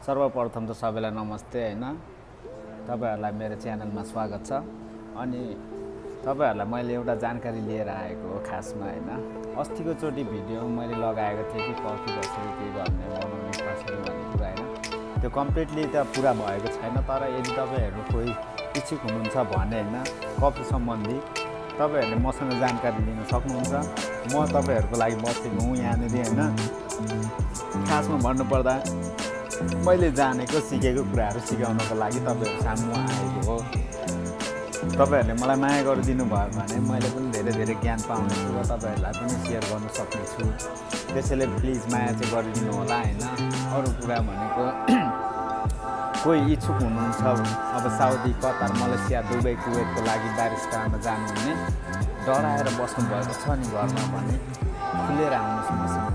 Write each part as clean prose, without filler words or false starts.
सर्वप्रथम त सबैलाई नमस्ते हैन तपाईहरुलाई मेरो च्यानलमा स्वागत छ अनि तपाईहरुलाई मैले एउटा जानकारी लिएर आएको हो खासमा हैन अस्तिको चोटी भिडियो मैले लगाएको थिएँ कि कफी कसरी के गर्ने बनाउने कसरी भन्ने कुरा हैन त्यो कम्प्लिटली त पुरा भएको छैन तर यदि तपाईहरु कोही इच्छुक हुनुहुन्छ भने हैन कफी सम्बन्धी तपाईहरुले मसँग जानकारी लिन सक्नुहुन्छ म तपाईहरुको लागि बसेको हुँ यहाँनेरि हैन खासमा भन्नुपर्दा मैले जानेको सिकेको कुराहरु सिकाउनको लागि तपाईहरु सामु आएको हो तपाईहरुले मलाई माया गरिदिनु भयो भने मैले पनि धेरै ज्ञान पाउने छु र तपाईहरुलाई पनि शेयर गर्न सक्ने छु त्यसैले प्लिज माया चाहिँ गरिदिनु होला हैन अरु कुरा भनेको कोही इच्छुक हुनुहुन्छ अब साउदी कतार मलेसिया दुबई कुवेतको लागि बारिस्तामा जानुहुने डराएर बस्नु भएको छ नि घरमा भने खुलेर आउनुस् मसँग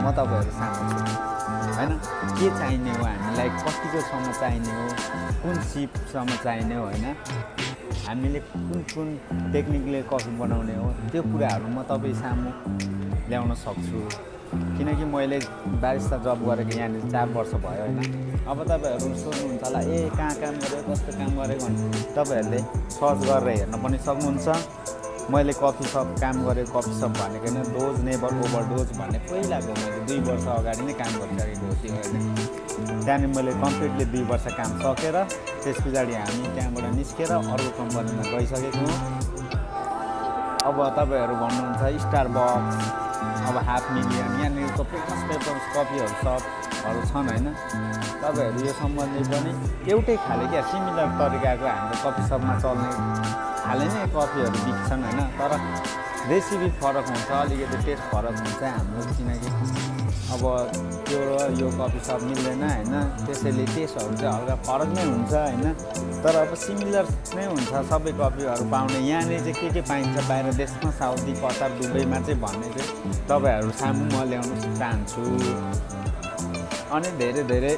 म तपाईहरु सामु छु हैन के चाहिने हो हामीलाई कतिको सम्म चाहिने हो कुन सिपसम्म चाहिने हो हैन हामीले कुन टेक्निकले कफी बनाउने हो त्यो कुराहरु म तपाई सामु ल्याउन सक्छु किनकि मैले बारिस्ता जब गरेको यहाँ 4 वर्ष भयो हैन अब तपाईहरु सोध्नुहुन्छ होला ए कहाँ काम गरे कस्तो काम गरेको भने तपाईहरुले सर्च गरेर हेर्न पनि सक्नुहुन्छ मैले कफी शप काम गरेको कफी शप भनेको हैन डोज नेभर ओभरडोज भन्ने पहिलाको मैले 2 वर्ष अगाडि नै काम गरिसकेको थिएँ हैन त्यहाँनि मैले कम्प्लिटली 2 वर्ष काम सकेर त्यसपछि हामी त्यहाँबाट निस्केर अर्को कम्पनीमा गइसकेको हौं अब तपाईहरु भन्नुहुन्छ स्टारबक्स अब हाफ मिलियन यहाँनिरको फेमस पेपर्स कफीहरु शपहरु छन् हैन तपाईहरु यो सम्बन्धी पनि एउटै खाले क्या सिमिलर तरिकाको हाम्रो कफी शपमा चल्ने खाले नै कफीहरु बिक्छन् हैन तर रेसिपी फरक हुन्छ अलिकति टेस्ट फरक हुन्छ हाम्रो किनकि अब त्यो र यो कफी शप मिल्दैन हैन त्यसैले टेस्टहरु चाहिँ हल्का फरक नै हुन्छ हैन तर अब सिमिलर नै हुन्छ सबै कफीहरु पाउने यहाँले चाहिँ के पाइन्छ बाहिर देशमा साउदी कतार दुबईमा चाहिँ भन्ने चाहिँ तपाईहरु सामु म ल्याउन चाहन्छु अनि धेरै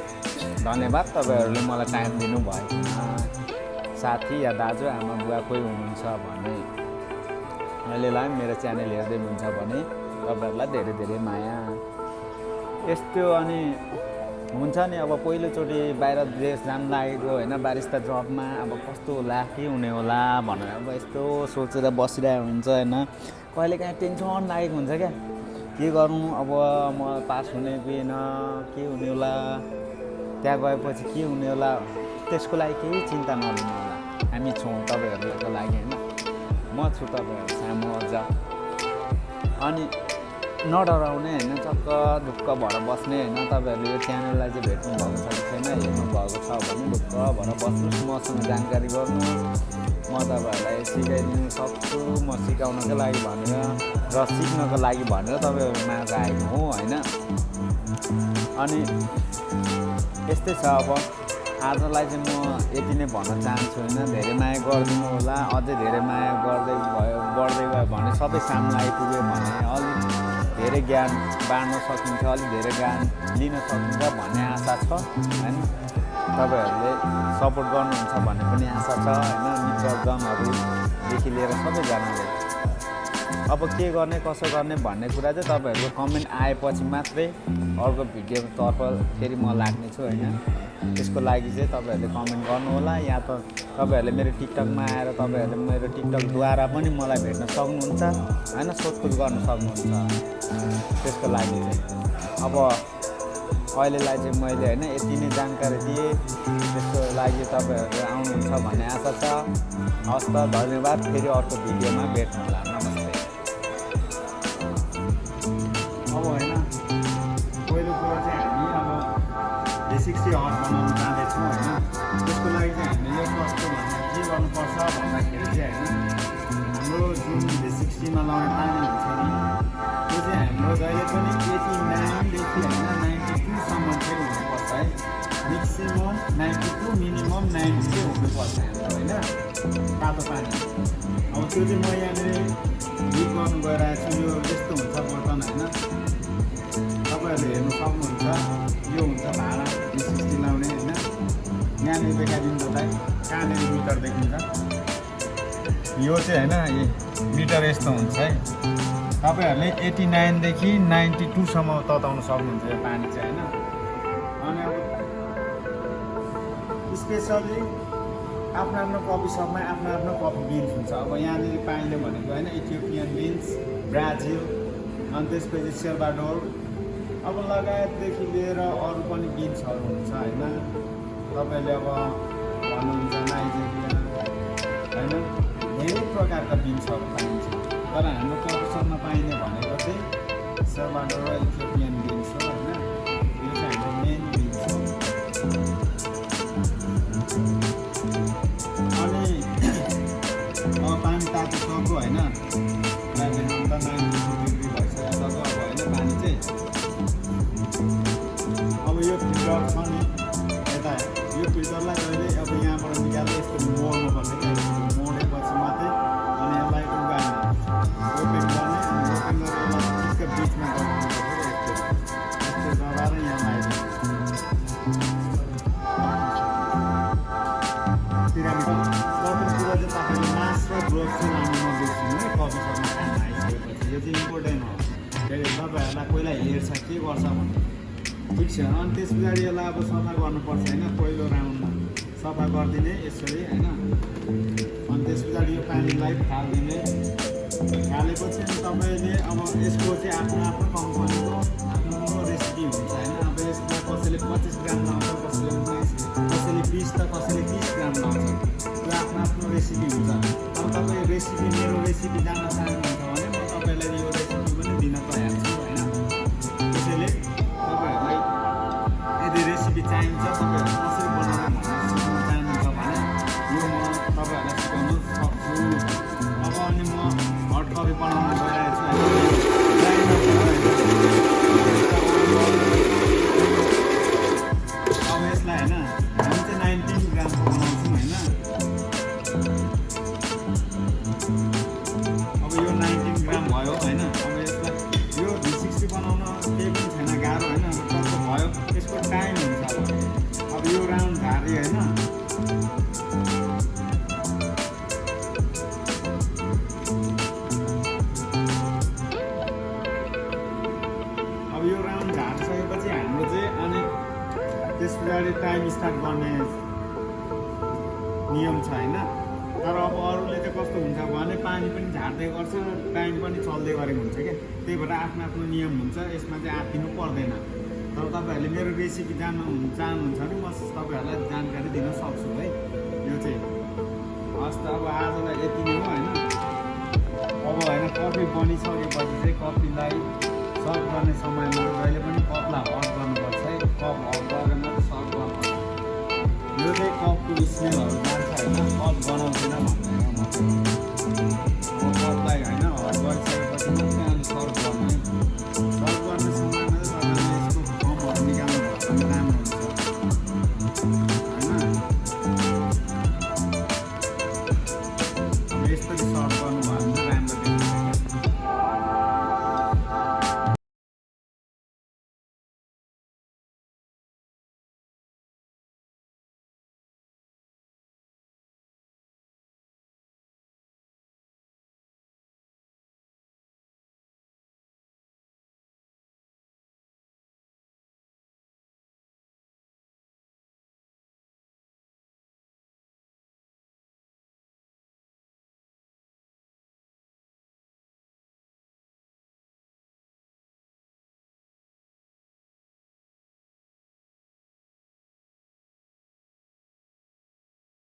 धन्यवाद तपाईहरुले मलाई टाइम दिनुभयो साथी या दाजु आमा बुवा कोही हुनुहुन्छ भने अहिलेलाई मेरो च्यानल हेर्दै हुनुहुन्छ भने तपाईहरुलाई धेरै माया यस्तो अनि हुन्छ नि अब पहिलो चोटी बाहिर देश जान लागेको हैन बारिस्ता जबमा अब कस्तो होला के हुने होला भनेर अब यस्तो सोचेर बसिरहेको हुन्छ हैन कहिलेकाहीँ टेन्सन लागेको हुन्छ क्या के गर्नु अब म पास हुने बिन के हुने होला त्यहाँ गएपछि के हुने होला त्यसको लागि केही चिन्ता नलिनु होला हामी छौं तपाईहरुको लागि हैन म छु तपाईहरु सामु अझ अनि नडराउने हैन चक्क ढुक्क भएर बस्ने हैन तपाईहरुले यो च्यानललाई चाहिँ भेट्नु भएको छ कि छैन हेर्नु भएको छ भने ढुक्क भएर बस्नुस् मसँग जानकारी गर्नु म तपाईहरुलाई सिकाइदिन सक्छु म सिकाउनको लागि भनेर र सिक्नको लागि भनेर तपाईहरु माझ आएको हो हैन अनि यस्तै छ अब आजलाई चाहिँ म यति नै भन्न चाहन्छु हैन धेरै माया गरिदिनु होला अझै धेरै माया बढ्दै गयो भने सबै सामु आइपुग्यो भने अलि धेरै ज्ञान बाँड्न सकिन्छ अलि धेरै ज्ञान लिन सकिन्छ भन्ने आशा छ हैन तपाईहरुले सपोर्ट गर्नुहुन्छ भन्ने पनि आशा छ हैन मित्रजनहरुदेखि लिएर सबैजनाले अब के गर्ने कसो गर्ने भन्ने कुरा चाहिँ तपाईहरुको कमेन्ट आएपछि मात्रै अर्को भिडियोतर्फ फेरि म लाग्ने छु हैन त्यसको लागि चाहिँ तपाईहरुले कमेन्ट गर्नु होला या त तपाईहरुले मेरो टिकटकमा आएर तपाईहरुले मेरो टिकटकद्वारा पनि मलाई भेट्न सक्नुहुन्छ हैन सोधखोज गर्न सक्नुहुन्छ त्यसको लागि चाहिँ अब अहिलेलाई चाहिँ मैले हैन यति नै जानकारी दिए त्यसको लागि तपाईहरु आउनुहुन्छ भन्ने आशा छ हस् त धन्यवाद फेरि अर्को भिडियोमा भेट्नु होला नमस्ते अब हैन पहिलो कुरा चाहिँ हामी अब बेसिक चाहिँ हट बनाउन जाँदैछौँ हैन त्यसको लागि चाहिँ हामीले यो कस्तो भन्दा के गर्नुपर्छ भन्दाखेरि चाहिँ हैन हाम्रो जुन बेसिक सीमा लाउने पानी हुन्छ नि त्यो चाहिँ हाम्रो जहिले पनि 89 देखि हैन 92 सम्म चाहिँ हुनुपर्छ है म्याक्सिमम 92 मिनिमम 90 चाहिँ हुनुपर्छ हाम्रो हैन तातो पानी अब त्यो चाहिँ म यहाँनिर हिट गर्नु गइरहेको छु यो यस्तो हुन्छ बर्तन हैन तपाईहरुले हेर्नु सक्नुहुन्छ यो हुन्छ भाडा 60 लाउने हैन यहाँनिर देखाइदिनु तपाईँ कहाँनिर मिटर देखिन्छ यो चाहिँ हैन मिटर यस्तो हुन्छ है तपाईहरुले 89 देखि 92 सम्म तताउन सक्नुहुन्छ यो पानी चाहिँ हैन अनि अब स्पेसली आफ्नो आफ्नो कफी सपमा आफ्नो आफ्नो कफी बिन्स हुन्छ। अब यहाँनिर पाइने भनेको होइन इथियोपियन बिन्स, ब्राजिल, अनि त्यसपछि सेल्भाडोर, अब लगायतदेखि लिएर अरू पनि बिन्सहरू हुन्छ होइन। तपाईँले अब भन्नुहुन्छ नाइजेरिया होइन, धेरै प्रकारका बिन्सहरू पाइन्छ। तर हाम्रो कफी सपमा पाइने भनेको चाहिँ सेल्भाडोर र इथियोपियन बिन्स हो होइन। यो चाहिँ हाम्रो मेन बिन्स हो। अनि अब पानी तातो सक्यो होइन, अहिले त 92 डिग्री भइसकेको छ अब होइन पानी चाहिँ। अब यो फिल्टर छ नि यता, यो फिल्टरलाई अहिले अब यहाँबाट निकालेर यस्तो मोड्नुपर्छ क्या। मोडेपछि मात्रै अनि यसलाई उगाल्ने, ओपन गर्ने, ओपन गरेर यसलाई ठिक्क बिचमा गर्नुपर्छ यस्तो यस्तो दबाएर यहाँ लगाइदिन्छ। पिरामिड प्रथम कुरा चाहिँ तपाईँले मास र ग्लोभ्स चाहिँ लाउनु नबिर्सिनु है कफी सपमा खाना आइसकेपछि। यो चाहिँ इम्पोर्टेन्ट हो। फेरि तपाईँहरूलाई पहिला हेर्छ के गर्छ भने, ठिक छ। अनि त्यस पछाडि यसलाई अब सफा गर्नुपर्छ होइन, पहिलो राउन्डमा सफा गरिदिने यसरी होइन। अनि त्यस पछाडि यो पानीलाई फालिदिने, फालेपछि तपाईँले अब यसको चाहिँ आफ्नो आफ्नो कम्पनीको आफ्नो रेसिपी हुन्छ होइन। अब यसमा कसैले 25 ग्राम लाउँछ, कसैले 19, कसैले 20 त कसैले 30 ग्राम लाउँछ। त्यो आफ्नो आफ्नो रेसिपी हुन्छ। अब तपाईँ रेसिपी मेरो रेसिपी जान्न चाहनुहुन्छ भने म तपाईँलाई यो रेसिपी पनि दिन तयार छु होइन। त्यसैले तपाईँहरूलाई यदि रेसिपी चाहिन्छ, तपाईँहरू कसरी बनाउनु भन्ने सिक्नु चाहनुहुन्छ भने यो म तपाईँहरूलाई सिकाउन सक्छु। अब अनि म हट कफी बनाउन गइरहेको छु होइन। अब यसलाई होइन हामी चाहिँ 19 ग्रामको बनाउँछौँ होइन। अब यो 19 ग्राम भयो होइन। अब यसलाई यो V60 बनाउन केही पनि छैन, गाह्रो होइन। कस्तो भयो यसको टाइम हुन्छ। अब यो राउन्ड झारे होइन। अब यो राउन्ड झारिसकेपछि हाम्रो चाहिँ अनि त्यस पछाडि टाइम स्टार्ट गर्ने नियम छ होइन। तर अब अरूले चाहिँ कस्तो हुन्छ भने पानी पनि झार्दै गर्छ, टाइम पनि चल्दै गरेको हुन्छ क्या। त्यही भएर आफ्नो आफ्नो नियम हुन्छ, यसमा चाहिँ आत्तिनु पर्दैन। तर तपाईँहरूले मेरो रेसिपी जान्न चाहनुहुन्छ भने म तपाईँहरूलाई जानकारी दिन सक्छु है। यो चाहिँ हस् त अब आजलाई यति नै हो होइन। अब होइन कफी बनिसकेपछि चाहिँ कफीलाई सर्भ गर्ने समयमा जहिले पनि कपलाई हट गर्नुपर्छ है। कप हट गरेर मात्रै सर्भ गर्नुपर्छ। यो चाहिँ कपको स्मेलहरू जान्छ होइन, कप बनाउँदैन भन्दैन म। अब कपलाई होइन हट गरिसकेपछि मात्रै अनि सर्भ गर्ने। सर्भ गर्ने समयमा चाहिँ तपाईँले यसको फर्महरू निकाल्नु भयो भने राम्रो